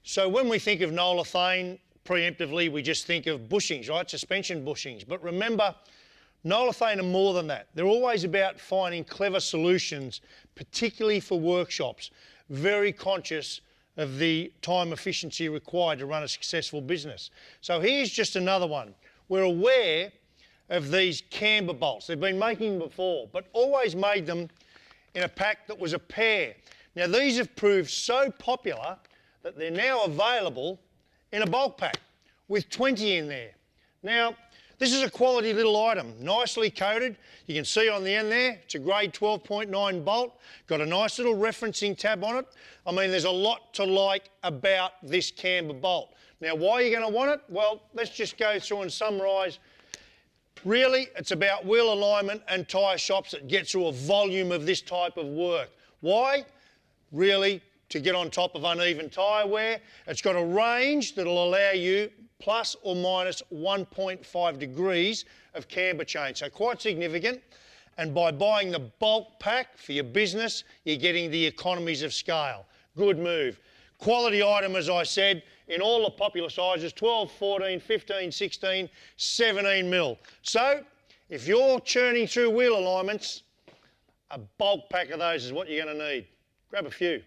So when we think of Nolathane, preemptively we just think of bushings, right? Suspension bushings. But remember, Nolathane are more than that. They're always about finding clever solutions, particularly for workshops, very conscious of the time efficiency required to run a successful business. So here's just another one. We're aware of these Camber bolts. They've been making them before, but always made them in a pack that was a pair. Now these have proved so popular that they're now available in a bulk pack with 20 in there. Now, this is a quality little item, nicely coated. You can see on the end there, it's a grade 12.9 bolt, got a nice little referencing tab on it. I mean, there's a lot to like about this Camber bolt. Now, why are you going to want it? Well, let's just go through and summarise. Really, it's about wheel alignment and tyre shops that get through a volume of this type of work. Why? Really, to get on top of uneven tyre wear. It's got a range that'll allow you plus or minus 1.5 degrees of camber change, so quite significant. And by buying the bulk pack for your business, you're getting the economies of scale. Good move. Quality item, as I said, in all the popular sizes, 12, 14, 15, 16, 17 mil. So, if you're churning through wheel alignments, a bulk pack of those is what you're going to need. Grab a few.